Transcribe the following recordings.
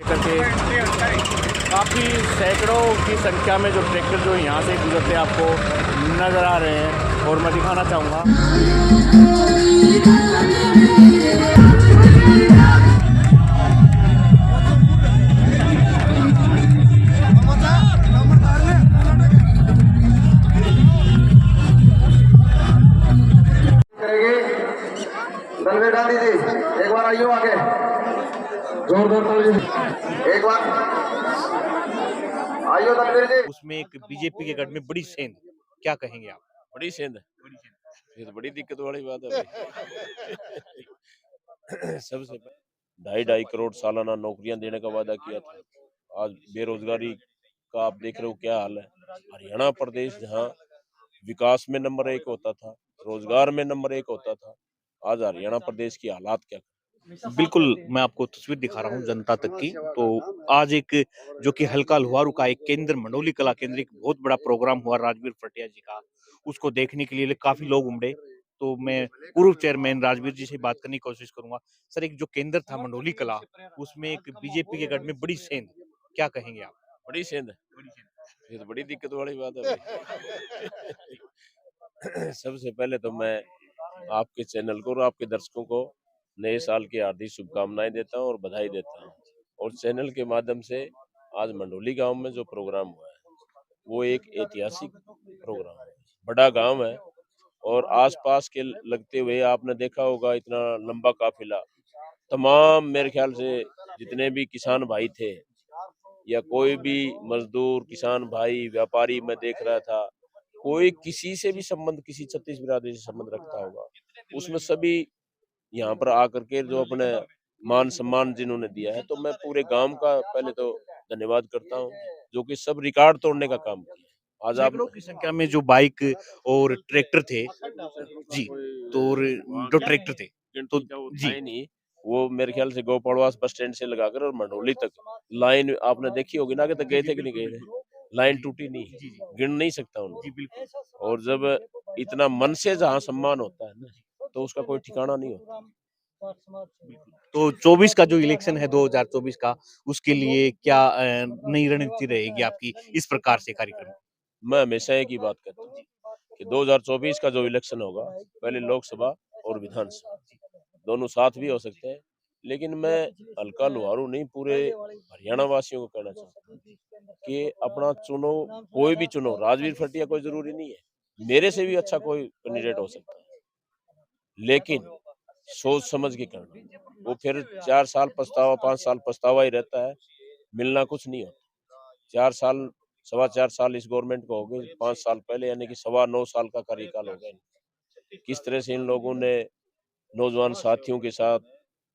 करके काफ़ी सैकड़ों की संख्या में जो ट्रैक्टर जो यहाँ से गुजरते आपको नज़र आ रहे हैं और मैं दिखाना चाहूँगा। दलवे डाली जी, एक बार आइयो आगे, जोरदार ताली एक बार आइयो दलवीर जी। उसमें एक बीजेपी के गढ़ में बड़ी सेंध, क्या कहेंगे आप? बड़ी सेंध, ये तो बड़ी दिक्कत वाली बात है भाई। सबसे 2.5 करोड़ सालाना नौकरियां देने का वादा किया था। आज बेरोजगारी का आप देख रहे हो क्या हाल है। हरियाणा प्रदेश जहां विकास में नंबर 1 होता था, रोजगार में नंबर 1 होता था, आज हरियाणा प्रदेश की हालात क्या। बिल्कुल, मैं आपको तस्वीर दिखा रहा हूँ जनता तक की। तो आज एक जो कि हल्का लुहारू का एक केंद्र, मंडोली कला केंद्र, एक बहुत बड़ा प्रोग्राम हुआ राजवीर फटिया जी का। उसको देखने के लिए काफी लोग उमड़े। तो मैं पूर्व चेयरमैन राजवीर जी से बात करने की कोशिश करूंगा। सर, एक जो केंद्र था मंडोली कला, उसमें एक बीजेपी के गढ़ में बड़ी सेंध, क्या कहेंगे आप? बड़ी सेंध, ये तो बड़ी दिक्कत वाली बात है भाई। सबसे पहले तो मैं आपके चैनल को और आपके दर्शकों को नए साल की हार्दिक शुभकामनाएं देता हूं और बधाई देता हूं। और चैनल के माध्यम से आज मंडोली गांव में जो प्रोग्राम हुआ है वो एक ऐतिहासिक प्रोग्राम है। बड़ा गांव है और आसपास के लगते हुए आपने देखा होगा इतना लंबा काफिला, तमाम मेरे ख्याल से जितने भी किसान भाई थे या कोई भी मजदूर, किसान भाई, व्यापारी मैं देख रहा था, कोई किसी से भी संबंध, किसी छत्तीस बिरादरी से संबंध रखता होगा, उसमें सभी यहाँ पर आकर के जो अपने मान सम्मान जिन्होंने दिया है, तो मैं पूरे गांव का पहले तो धन्यवाद करता हूँ, जो कि सब रिकॉर्ड तोड़ने का काम किया। आज आप सैकड़ों की संख्या में जो बाइक और ट्रैक्टर थे जी, तो जो ट्रैक्टर थे तो गिनती का वो था जी, ही नहीं, वो मेरे ख्याल से गोपड़वास बस स्टैंड से लगाकर और मंडोली तक लाइन आपने देखी होगी ना, कि तक गए थे कि नहीं गए थे। लाइन टूटी नहीं, गिन नहीं सकता जी उनको। बिल्कुल। और जब इतना मन से जहाँ सम्मान होता है ना, तो उसका कोई ठिकाना नहीं होता। तो 24 का जो इलेक्शन है 2024 का, उसके लिए क्या नई रणनीति रहेगी आपकी इस प्रकार से कार्यक्रम? मैं हमेशा एक ही बात कहता हूँ कि 2024 का जो इलेक्शन होगा, पहले लोकसभा और विधानसभा दोनों साथ भी हो सकते हैं, लेकिन मैं हल्का लोहारू नहीं, पूरे हरियाणा वासियों को कहना चाहता हूँ कि अपना चुनो, कोई भी चुनो, राजवीर फटिया कोई जरूरी नहीं है, मेरे से भी अच्छा कोई कैंडिडेट हो सकता है, लेकिन सोच समझ के करना। वो फिर 4 साल पछतावा, 5 साल पछतावा ही रहता है, मिलना कुछ नहीं होता। 4 साल, 4.25 साल इस गवर्नमेंट को हो गए, 5 साल पहले यानी कि 9.25 साल का कार्यकाल हो गया। किस तरह से इन लोगों ने नौजवान साथियों के साथ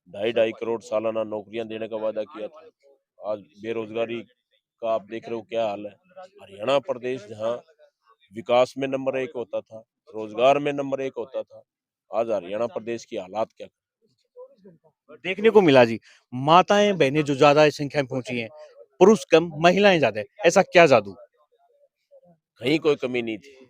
2.5 करोड़ सालाना नौकरियां देने का वादा किया था। आज बेरोजगारी का आप देख रहे हो क्या हाल है। हरियाणा प्रदेश जहां विकास में नंबर 1 होता था, रोजगार में नंबर 1 होता था, आज हरियाणा प्रदेश की हालात क्या। देखने को मिला जी, माताएं बहनें जो ज्यादा संख्या में पहुंची हैं, पुरुष कम महिलाएं ज्यादा है, ऐसा क्या जादू? कहीं कोई कमी नहीं थी,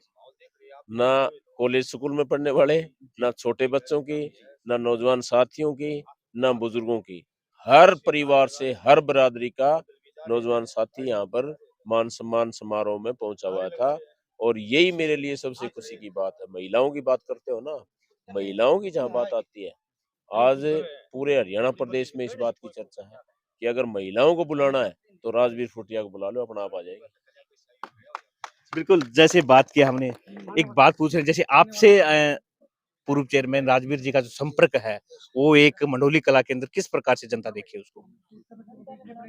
ना कॉलेज स्कूल में पढ़ने वाले, ना छोटे बच्चों की, ना नौजवान साथियों की, ना बुजुर्गों की। हर परिवार से, हर बिरादरी का नौजवान साथी यहाँ पर मान सम्मान समारोह में पहुंचा हुआ था। और यही मेरे लिए सबसे खुशी की बात है। महिलाओं की बात करते हो ना, महिलाओं की जहाँ बात आती है, आज पूरे हरियाणा प्रदेश में इस बात की चर्चा है कि अगर महिलाओं को बुलाना है तो राजवीर फुटिया को बुला लो, अपना आप आ जाएगा। बिल्कुल, जैसे बात किया हमने, एक बात पूछ रहे हैं, जैसे आपसे पूर्व चेयरमैन राजवीर जी का जो संपर्क है, वो एक मंडोली कला केंद्र किस प्रकार से जनता देखी है उसको?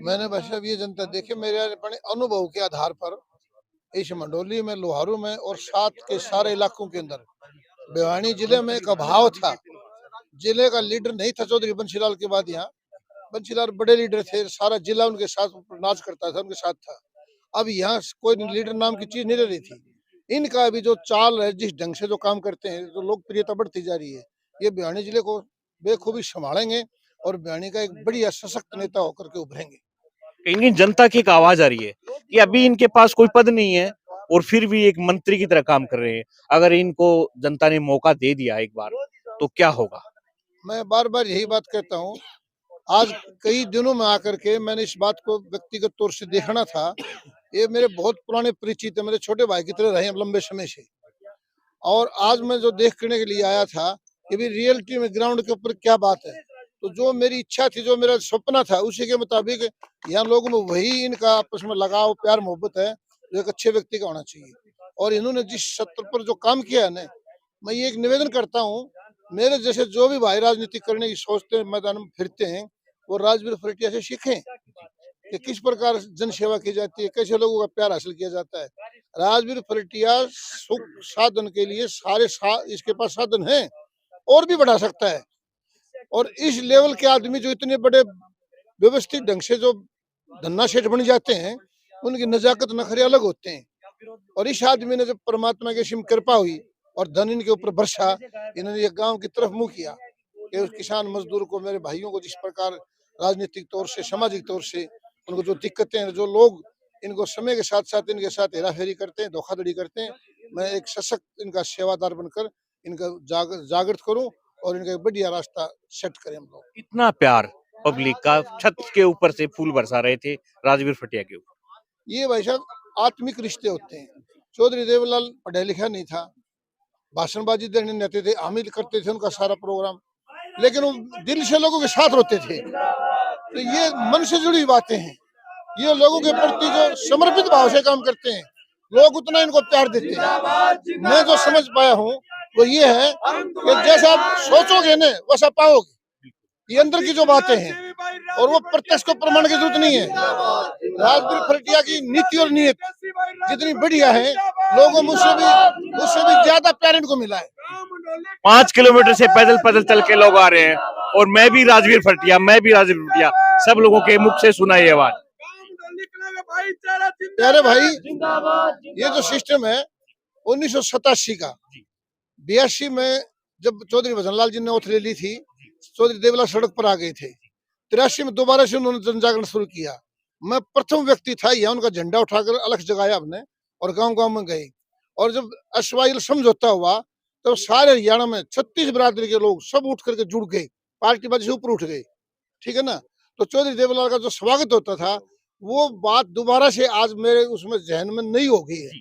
मैंने बस अब ये जनता देखे मेरे अपने अनुभव के आधार पर इस मंडोली में, लोहारू में और साथ के सारे इलाकों के अंदर भिवानी जिले में एक अभाव था। जिले का लीडर नहीं था चौधरी बंशीलाल के बाद। यहाँ बंशीलाल बड़े लीडर थे, सारा जिला उनके साथ नाच करता था, उनके साथ था। अब यहाँ कोई लीडर नाम की चीज नहीं रह रही थी। इनका अभी जो चाल है, जिस ढंग से जो काम करते हैं, तो लोकप्रियता बढ़ती जा रही है। ये भिवानी जिले को बेखूबी संभालेंगे और भिवानी का एक बढ़िया सशक्त नेता होकर के उभरेंगे। कहीं जनता की एक आवाज आ रही है कि अभी इनके पास कोई पद नहीं है और फिर भी एक मंत्री की तरह काम कर रहे हैं। अगर इनको जनता ने मौका दे दिया एक बार, तो क्या होगा? मैं बार बार यही बात कहता हूँ आज कई दिनों में आकर के मैंने इस बात को व्यक्तिगत तौर से देखना था। ये मेरे बहुत पुराने परिचित है, मेरे छोटे भाई की तरह रहे हैं लंबे समय से। और आज मैं जो देखने के लिए आया था कि भी रियलिटी में ग्राउंड के ऊपर क्या बात है। तो जो मेरी इच्छा थी, जो मेरा सपना था, उसी के मुताबिक यहाँ लोगों में वही इनका आपस में लगाव, प्यार, मोहब्बत है जो एक अच्छे व्यक्ति का होना चाहिए। और इन्होंने जिस सत्र पर जो काम किया है ना, मैं ये एक निवेदन करता हूँ, मेरे जैसे जो भी भाई राजनीति करने की सोचते हैं, मैदान में फिरते हैं, वो राजवीर फरटिया से सीखें कि किस प्रकार जन सेवा की जाती है, कैसे लोगों का प्यार हासिल किया जाता है। राजवीर फरटिया सुख साधन के लिए इसके पास साधन हैं और भी बढ़ा सकता है। और इस लेवल के आदमी जो इतने बड़े व्यवस्थित ढंग से जो धन्ना सेठ बन जाते हैं, उनकी नजाकत नखरे अलग होते हैं। और इस आदमी ने जब परमात्मा की सिम कृपा हुई और धन इनके ऊपर बरसा, इन्होंने ये गांव की तरफ मुंह किया कि उस किसान मजदूर को, मेरे भाइयों को जिस प्रकार राजनीतिक तौर से, सामाजिक तौर से उनको जो दिक्कतें हैं, जो लोग इनको समय के साथ साथ इनके साथ हेराफेरी करते हैं, धोखाधड़ी करते हैं, मैं एक सशक्त इनका सेवादार बनकर इनका जागृत करूं और इनका एक बढ़िया रास्ता सेट करें हम लोग। इतना प्यार पब्लिक का, छत के ऊपर से फूल बरसा रहे थे राजवीर फटिया के ऊपर। ये भाई साहब आत्मिक रिश्ते होते हैं। चौधरी देवलाल पढ़ा लिखा नहीं था, भाषणबाजी देने नहीं आते थे, हामिल करते थे उनका सारा प्रोग्राम, लेकिन वो दिल से लोगों के साथ रहते थे। तो ये मन से जुड़ी हुई बातें हैं। ये लोगों के प्रति जो समर्पित भाव से काम करते हैं, लोग उतना इनको प्यार देते हैं। मैं जो समझ पाया हूँ वो ये है कि जैसा आप सोचोगे ना वैसा पाओगे। ये अंदर की जो बातें हैं, और वो प्रत्यक्ष को प्रमाण की जरूरत नहीं है। राजवीर फरटिया की नीति और नीयत जितनी बढ़िया है, लोगों में उससे भी ज्यादा प्यार इनको मिला है। 5 किलोमीटर से पैदल पैदल चल के लोग आ रहे हैं, और मैं भी राजवीर फटिया, सब लोगों के मुख से सुना ये आवाज। प्यारे भाई, ये जो सिस्टम है 1987 का, 82 में जब चौधरी भजनलाल जी ने ओथ ले ली थी, चौधरी देवलाल सड़क पर आ गए थे। 83 में दोबारा से उन्होंने जन जागरण शुरू किया। मैं प्रथम व्यक्ति था, यहाँ उनका झंडा उठाकर अलग जगाया हमने और गांव-गांव में गए। और जब अश्वाइल समझौता हुआ तो सारे हरियाणा में 36 बिरादरी के लोग सब उठ करके जुड़ गए, पार्टीबाजी से ऊपर उठ गए, ठीक है ना। तो चौधरी देवलाल का जो स्वागत होता था, वो बात दोबारा से आज मेरे उसमें जहन में नहीं हो गई है।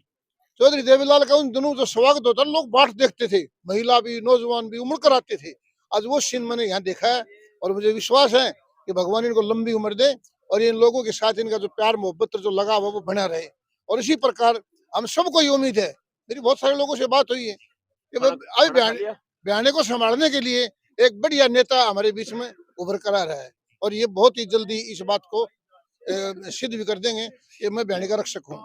चौधरी देवीलाल का उन दिनों जो स्वागत होता, लोग बाट देखते थे, महिला भी, नौजवान भी उमड़ कर आते थे। आज वो सीन मैंने यहाँ देखा है, और मुझे विश्वास है कि भगवान इनको लंबी उम्र दे और इन लोगों के साथ इनका जो प्यार मोहब्बत जो लगाव है वो बना रहे। और इसी प्रकार हम सबको ये उम्मीद है, मेरी बहुत सारे लोगों से बात हुई है कि अभी बयाने को संभालने के लिए एक बढ़िया नेता हमारे बीच में उभर कर आ रहा है, और ये बहुत ही जल्दी इस बात को सिद्ध भी कर देंगे कि मैं बयाने का रक्षक हूँ।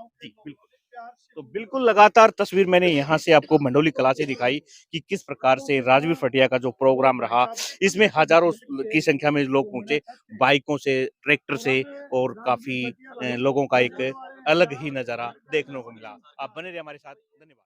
तो बिल्कुल लगातार तस्वीर मैंने यहाँ से आपको मंडोली कला से दिखाई कि किस प्रकार से राजवीर फटिया का जो प्रोग्राम रहा, इसमें हजारों की संख्या में लोग पहुंचे, बाइकों से, ट्रैक्टर से, और काफी लोगों का एक अलग ही नजारा देखने को मिला। आप बने रहिए हमारे साथ, धन्यवाद।